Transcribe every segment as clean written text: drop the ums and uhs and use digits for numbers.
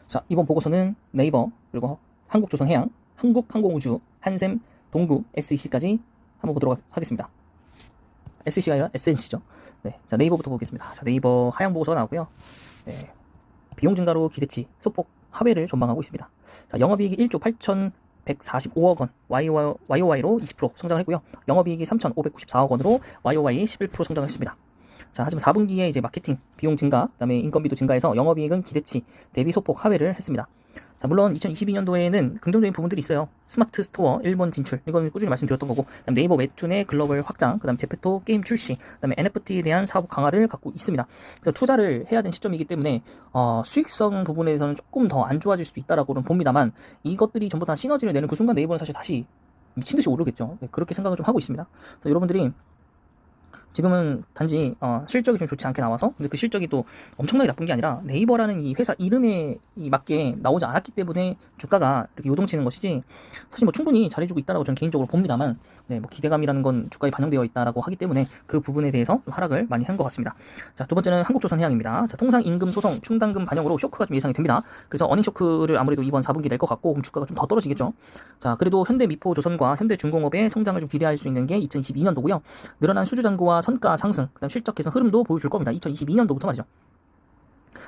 자, 이번 보고서는 네이버, 그리고 한국조선해양, 한국항공우주, 한샘, 동구, SEC까지 한번 보도록 하겠습니다. SEC가 아니라 SNC죠. 네, 자, 네이버부터 보겠습니다. 자, 네이버 하향 보고서가 나오고요. 네, 비용 증가로 기대치 소폭 하회를 전망하고 있습니다. 자, 영업이익이 1조 8,145억 원, YOY로 20% 성장을 했고요. 영업이익이 3,594억 원으로 YOY 11% 성장을 했습니다. 자, 하지만 4분기에 이제 마케팅 비용 증가, 그다음에 인건비도 증가해서 영업이익은 기대치 대비 소폭 하회를 했습니다. 자, 물론 2022년도에는 긍정적인 부분들이 있어요. 스마트 스토어 일본 진출, 이건 꾸준히 말씀드렸던 거고, 그다음 네이버 웹툰의 글로벌 확장, 그다음 제페토 게임 출시, 그다음에 NFT에 대한 사업 강화를 갖고 있습니다. 그래서 투자를 해야 되는 시점이기 때문에 수익성 부분에서는 조금 더 안 좋아질 수도 있다라고는 봅니다만, 이것들이 전부 다 시너지를 내는 그 순간 네이버는 사실 다시 미친 듯이 오르겠죠. 네, 그렇게 생각을 좀 하고 있습니다. 그래서 여러분들이 지금은 단지 실적이 좀 좋지 않게 나와서, 근데 그 실적이 또 엄청나게 나쁜 게 아니라 네이버라는 이 회사 이름에 맞게 나오지 않았기 때문에 주가가 이렇게 요동치는 것이지, 사실 뭐 충분히 잘해주고 있다라고 저는 개인적으로 봅니다만, 네, 뭐 기대감이라는 건 주가에 반영되어 있다라고 하기 때문에 그 부분에 대해서 하락을 많이 한 것 같습니다. 자, 두 번째는 한국조선해양입니다. 자, 통상 임금 소송 충당금 반영으로 쇼크가 좀 예상이 됩니다. 그래서 어닝 쇼크를 아무래도 이번 4분기 낼 것 같고, 그럼 주가가 좀 더 떨어지겠죠. 자, 그래도 현대미포조선과 현대중공업의 성장을 좀 기대할 수 있는 게 2022년도고요. 늘어난 수주잔고와 선가 상승, 그다음 실적 개선 흐름도 보여줄 겁니다. 2022년도부터 말이죠.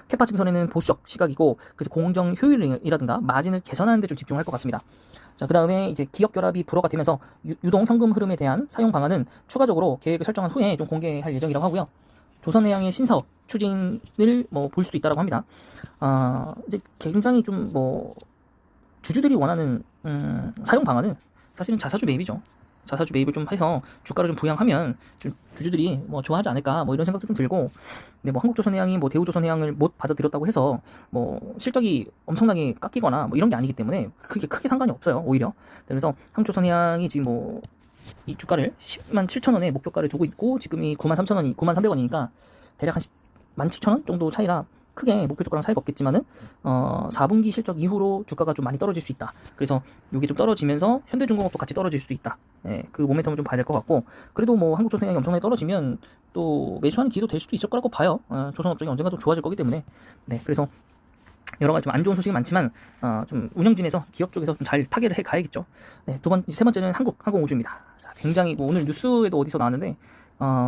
캐파 증선에는 보수적 시각이고, 그래서 공정 효율이라든가 마진을 개선하는 데 좀 집중할 것 같습니다. 자, 그 다음에 이제 기업 결합이 불허가 되면서 유동 현금 흐름에 대한 사용 방안은 추가적으로 계획을 설정한 후에 좀 공개할 예정이라고 하고요. 조선해양의 신사업 추진을 뭐 볼 수도 있다라고 합니다. 이제 굉장히 좀 뭐 주주들이 원하는 사용 방안은 사실은 자사주 매입이죠. 자사주 매입을 좀 해서 주가를 좀 부양하면 좀 주주들이 뭐 좋아하지 않을까, 뭐 이런 생각도 좀 들고, 근데 뭐 한국조선해양이 뭐 대우조선해양을 못 받아들였다고 해서 뭐 실적이 엄청나게 깎이거나 뭐 이런 게 아니기 때문에 그게 크게 상관이 없어요, 오히려. 그래서 한국조선해양이 지금 뭐 이 주가를 10만 7천 원에 목표가를 두고 있고, 지금이 9만 3천 원이 9만 300원이니까 대략 한 10만 7천 원 정도 차이라 크게 목표 주가랑 차이가 없겠지만은 4분기 실적 이후로 주가가 좀 많이 떨어질 수 있다. 그래서 이게 좀 떨어지면서 현대중공업도 같이 떨어질 수도 있다. 예, 그 모멘텀을 좀 봐야 될 것 같고, 그래도 뭐 한국조선해양이 엄청나게 떨어지면 또 매수하는 기회도 될 수도 있을 거라고 봐요. 조선업종이 언젠가 또 좋아질 거기 때문에. 네, 그래서 여러 가지 좀 안 좋은 소식이 많지만 좀 운영진에서 기업 쪽에서 좀 잘 타개를 해 가야겠죠. 네, 세 번째는 항공우주입니다. 자, 굉장히 뭐 오늘 뉴스에도 어디서 나왔는데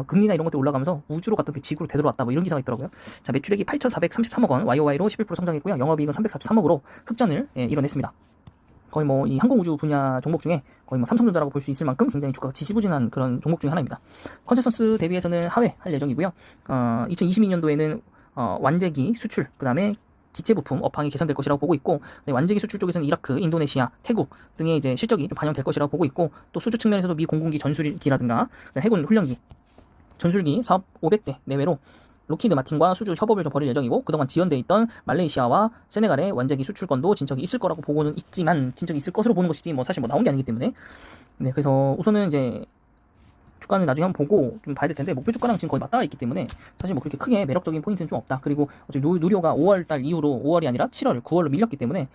금리나 이런 것들 올라가면서 우주로 갔던 게 지구로 되돌아왔다, 뭐 이런 기사가 있더라고요. 자, 매출액이 8,433억 원, YOY로 11% 성장했고요. 영업이익은 343억으로 흑전을 이뤄냈습니다. 거의 뭐 이 항공우주 분야 종목 중에 거의 뭐 삼성전자라고 볼 수 있을 만큼 굉장히 주가가 지지부진한 그런 종목 중에 하나입니다. 컨센서스 대비해서는 하회할 예정이고요. 2022년도에는 완제기 수출, 그 다음에 기체 부품 업황이 개선될 것이라고 보고 있고, 네, 완제기 수출 쪽에서는 이라크, 인도네시아, 태국 등의 이제 실적이 좀 반영될 것이라고 보고 있고, 또 수주 측면에서도 미 공군기 전술기라든가 해군 훈련기, 전술기 사업 500대 내외로 로키드 마틴과 수주 협업을 좀 벌일 예정이고, 그동안 지연돼 있던 말레이시아와 세네갈의 완제기 수출권도 진척이 있을 거라고 보고는 있지만, 진척이 있을 것으로 보는 것이지 뭐 사실 뭐 나온 게 아니기 때문에. 네, 그래서 우선은 이제 주가는 나중에 한번 보고 좀 봐야 될 텐데, 목표 주가랑 지금 거의 맞닿아 있기 때문에 사실 뭐 그렇게 크게 매력적인 포인트는 좀 없다. 그리고 어차피 누리호가 5월달 이후로 5월이 아니라 7월, 9월로 밀렸기 때문에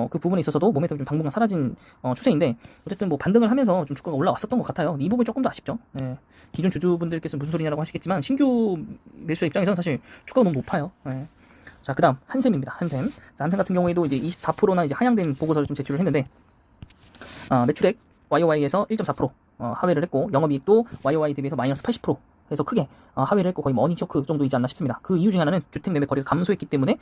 그 부분에 있어서도 모멘텀 좀 당분간 사라진 추세인데, 어쨌든 뭐 반등을 하면서 좀 주가가 올라왔었던 것 같아요. 이 부분이 조금 더 아쉽죠. 네. 기존 주주분들께서 무슨 소리냐라고 하시겠지만, 신규 매수자 입장에서는 사실 주가가 너무 높아요. 네. 자, 그 다음 한샘입니다. 한샘. 자, 한샘 같은 경우에도 이제 24%나 이제 하향된 보고서를 좀 제출을 했는데, 매출액 YOY에서 1.4% 하회를 했고, 영업이익도 YOY 대비해서 마이너스 80% 해서 크게 하회를 했고, 거의 뭐 어닝 쇼크 정도이지 않나 싶습니다. 그 이유 중에 하나는 주택 매매 거래가 감소했기 때문에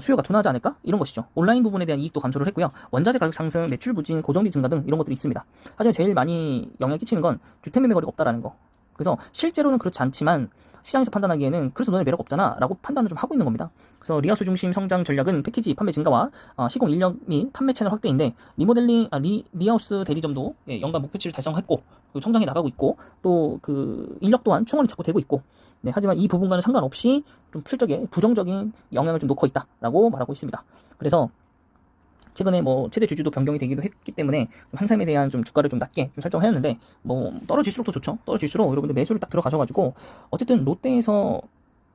수요가 둔화하지 않을까, 이런 것이죠. 온라인 부분에 대한 이익도 감소를 했고요. 원자재 가격 상승, 매출 부진, 고정비 증가 등 이런 것들이 있습니다. 하지만 제일 많이 영향을 끼치는 건 주택 매매 거래가 없다라는 거. 그래서 실제로는 그렇지 않지만 시장에서 판단하기에는 그래서 너네 매력 없잖아 라고 판단을 좀 하고 있는 겁니다. 그래서 리아수 중심 성장 전략은 패키지 판매 증가와 시공 인력 및 판매 채널 확대인데, 리모델링 리하우스 대리점도 연간 목표치를 달성했고 성장해 나가고 있고, 또 그 인력 또한 충원이 자꾸 되고 있고, 네, 하지만 이 부분과는 상관없이 좀 실적에 부정적인 영향을 좀 놓고 있다라고 말하고 있습니다. 그래서 최근에 뭐 최대 주주도 변경이 되기도 했기 때문에 한샘에 대한 좀 주가를 좀 낮게 좀 설정하였는데, 뭐 떨어질수록 더 좋죠. 떨어질수록 여러분들 매수를 딱 들어가셔가지고, 어쨌든 롯데에서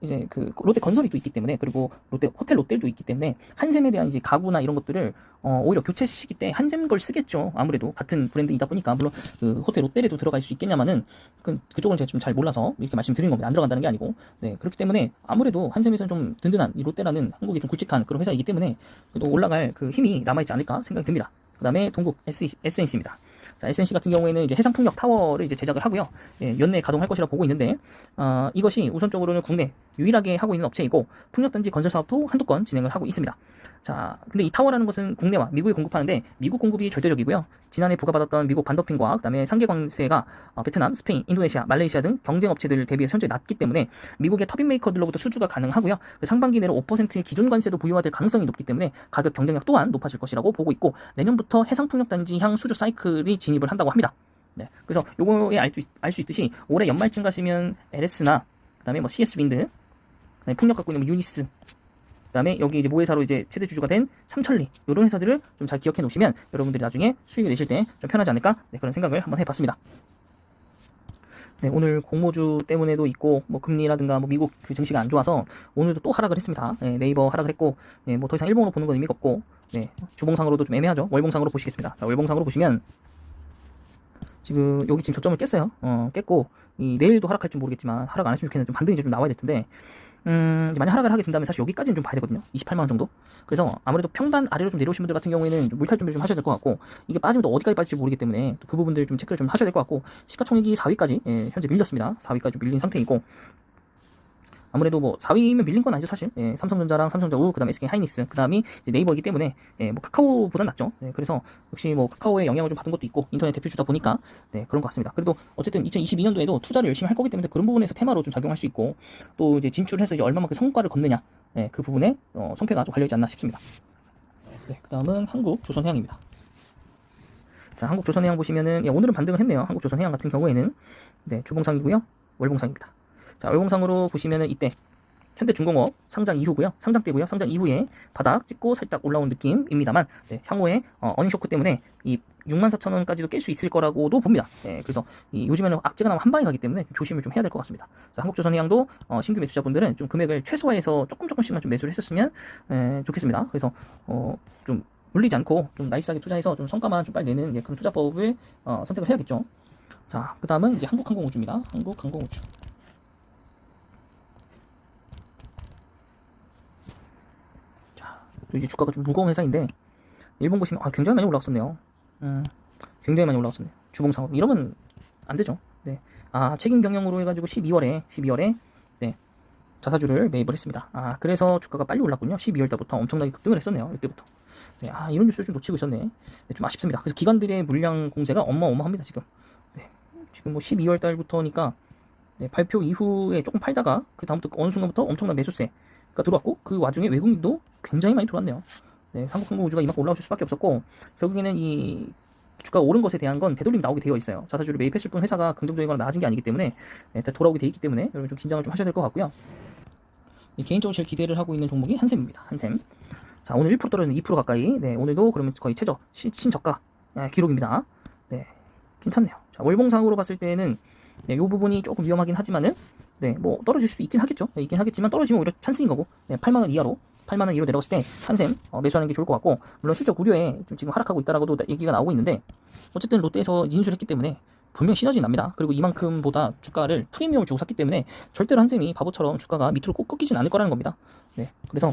이제 그 롯데 건설이 또 있기 때문에, 그리고 롯데 호텔 롯데도 있기 때문에 한샘에 대한 이제 가구나 이런 것들을 오히려 교체 시기 때 한샘 걸 쓰겠죠. 아무래도 같은 브랜드이다 보니까. 물론 그 호텔 롯데에도 들어갈 수 있겠냐마는 그쪽은 제가 좀 잘 몰라서 이렇게 말씀드리는 겁니다. 안 들어간다는 게 아니고. 네, 그렇기 때문에 아무래도 한샘에서는 좀 든든한, 이 롯데라는 한국의 좀 굵직한 그런 회사이기 때문에 또 올라갈 그 힘이 남아있지 않을까 생각이 듭니다. 그 다음에 동국 SNC입니다. 자, SNC 같은 경우에는 이제 해상풍력 타워를 이제 제작을 하고요. 예, 연내에 가동할 것이라 보고 있는데, 이것이 우선적으로는 국내 유일하게 하고 있는 업체이고, 풍력단지 건설 사업도 한두 건 진행을 하고 있습니다. 자, 근데 이 타워라는 것은 국내와 미국에 공급하는데, 미국 공급이 절대적이고요. 지난해 부과받았던 미국 반도핑과 그다음에 상계관세가 베트남, 스페인, 인도네시아, 말레이시아 등 경쟁 업체들 대비해서 현재 낮기 때문에 미국의 터빈 메이커들로부터 수주가 가능하고요. 그 상반기 내로 5%의 기존 관세도 부여화될 가능성이 높기 때문에 가격 경쟁력 또한 높아질 것이라고 보고 있고, 내년부터 해상풍력단지향 수주 사이클이 진입을 한다고 합니다. 네, 그래서 요거에 알 수 있듯이 올해 연말쯤 가시면 LS나 그다음에 뭐 CS 윈드, 그다음에 풍력 갖고 있는 뭐 유니스, 그다음에 여기 이제 모회사로 이제 최대 주주가 된 삼천리, 이런 회사들을 좀 잘 기억해 놓으시면 여러분들이 나중에 수익을 내실 때 좀 편하지 않을까, 네, 그런 생각을 한번 해봤습니다. 네, 오늘 공모주 때문에도 있고, 뭐 금리라든가 뭐 미국 그 증시가 안 좋아서 오늘도 또 하락을 했습니다. 네, 네이버 하락을 했고, 네, 뭐 더 이상 일봉으로 보는 건 의미가 없고, 네, 주봉상으로도 좀 애매하죠. 월봉상으로 보시겠습니다. 자, 월봉상으로 보시면 지금 여기 지금 저점을 깼어요. 깼고, 이 내일도 하락할지 모르겠지만 하락 안 했으면 좋겠는데 좀 반등이 좀 나와야 될 텐데, 만약 하락을 하게 된다면 사실 여기까지는 좀 봐야 되거든요. 28만원 정도. 그래서 아무래도 평단 아래로 좀 내려오신 분들 같은 경우에는 좀 물탈 준비를 좀 하셔야 될 것 같고, 이게 빠지면 또 어디까지 빠질지 모르기 때문에 그 부분들 좀 체크를 좀 하셔야 될 것 같고, 시가총액이 4위까지 현재 밀렸습니다. 4위까지 좀 밀린 상태이고, 아무래도 뭐 4위면 밀린 건 아니죠 사실. 예, 삼성전자랑 삼성전자, 그다음에 SK 하이닉스, 그다음이 네이버이기 때문에 뭐 카카오보단 낫죠. 그래서 역시 뭐 카카오의 영향을 좀 받은 것도 있고 인터넷 대표주다 보니까 그런 것 같습니다. 그래도 어쨌든 2022년도에도 투자를 열심히 할 거기 때문에 그런 부분에서 테마로 좀 작용할 수 있고, 또 이제 진출해서 이제 얼마만큼 성과를 거느냐, 그 부분에 성패가 좀 갈려있지 않나 싶습니다. 그다음은 한국조선해양입니다. 자, 한국조선해양 보시면은 오늘은 반등을 했네요. 한국조선해양 같은 경우에는 주봉상이고요, 월봉상입니다. 자, 월봉상으로 보시면은 이때 현대중공업 상장 이후고요. 상장 때고요. 상장 이후에 바닥 찍고 살짝 올라온 느낌입니다만, 향후에 어닝 쇼크 때문에 이 64,000원까지도 깰 수 있을 거라고도 봅니다. 그래서 요즘에는 악재가 나면 한 방에 가기 때문에 좀 조심을 좀 해야 될 것 같습니다. 자, 한국조선해양도 신규 매수자분들은 좀 금액을 최소화해서 조금씩만 좀 매수를 했었으면 좋겠습니다. 그래서 좀 물리지 않고 좀 나이스하게 투자해서 좀 성과만 좀 빨리 내는 그런 투자법을 선택을 해야겠죠. 자, 그 다음은 이제 한국항공우주입니다. 한국항공우주. 또 이제 주가가 좀 무거운 회사인데, 일본 보시면 굉장히 많이 올라왔었네요. 굉장히 많이 올라왔었네요. 주봉상으로 이러면 안 되죠. 네. 책임 경영으로 해가지고 12월에 자사주를 매입을 했습니다. 그래서 주가가 빨리 올랐군요. 12월 달부터 엄청나게 급등을 했었네요. 이때부터. 이런 뉴스를 좀 놓치고 있었네. 좀 아쉽습니다. 그래서 기관들의 물량 공세가 어마어마합니다 지금. 지금 뭐 12월 달부터니까 발표 이후에 조금 팔다가 그 다음부터 어느 순간부터 엄청난 매수세 들어왔고, 그 와중에 외국인도 굉장히 많이 들어왔네요. 한국항공우주가 이만큼 올라올 수밖에 없었고, 결국에는 이 주가가 오른 것에 대한 건 되돌림 나오게 되어 있어요. 자사주를 매입했을 뿐 회사가 긍정적이거나 나아진 게 아니기 때문에 돌아오게 되어 있기 때문에 여러분 좀 긴장을 좀 하셔야 될 것 같고요. 개인적으로 제일 기대를 하고 있는 종목이 한샘입니다. 한샘. 자, 오늘 1% 떨어지는 2% 가까이. 오늘도 그러면 거의 최저 신저가 기록입니다. 괜찮네요. 자, 월봉상으로 봤을 때는 이 부분이 조금 위험하긴 하지만은 뭐 떨어질 수도 있긴 하겠죠. 있긴 하겠지만 떨어지면 오히려 찬스인 거고, 8만원 이하로 내려갔을 때 한샘 매수하는 게 좋을 것 같고, 물론 실적 우려에 좀 지금 하락하고 있다라고도 얘기가 나오고 있는데, 어쨌든 롯데에서 인수를 했기 때문에 분명 시너지 납니다. 그리고 이만큼보다 주가를 프리미엄을 주고 샀기 때문에 절대로 한샘이 바보처럼 주가가 밑으로 꼭 꺾이진 않을 거라는 겁니다. 그래서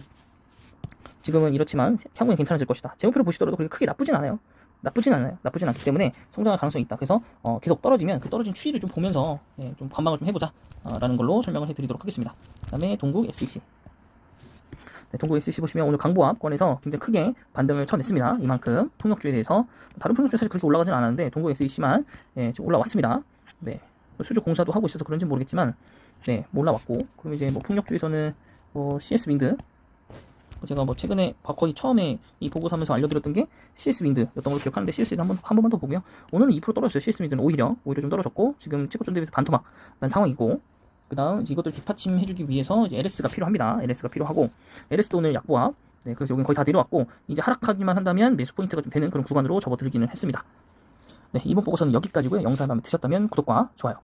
지금은 이렇지만 향후에 괜찮아질 것이다. 재무표를 보시더라도 그렇게 크게 나쁘진 않아요. 나쁘진 않기 때문에 성장할 가능성이 있다. 그래서 계속 떨어지면 그 떨어진 추이를 좀 보면서 좀 관망을 좀 해보자 라는 걸로 설명을 해드리도록 하겠습니다. 그 다음에 동국 SEC. 동국 SEC 보시면 오늘 강보합권에서 굉장히 크게 반등을 쳐냈습니다. 이만큼 폭력주에 대해서 다른 폭력주에 사실 그렇게 올라가진 않았는데 동국 SEC만 좀 올라왔습니다. 수주 공사도 하고 있어서 그런지 모르겠지만 뭐 올라왔고, 그럼 이제 뭐 폭력주에서는 CS 윈드, 제가 뭐 최근에 거의 처음에 이 보고 사면서 알려드렸던 게 CS 윈드였던 걸로 기억하는데, CS 윈드 한 번만 더 보고요. 오늘은 2% 떨어졌어요. CS 윈드는 오히려 좀 떨어졌고, 지금 체크존 대비해서 반토막 난 상황이고, 그 다음 이것들 뒷받침해주기 위해서 이제 LS가 필요합니다. LS가 필요하고, LS도 오늘 약보합. 그래서 여기는 거의 다 내려왔고, 이제 하락하기만 한다면 매수 포인트가 좀 되는 그런 구간으로 접어들기는 했습니다. 이번 보고서는 여기까지고요. 영상 마음에 드셨다면 구독과 좋아요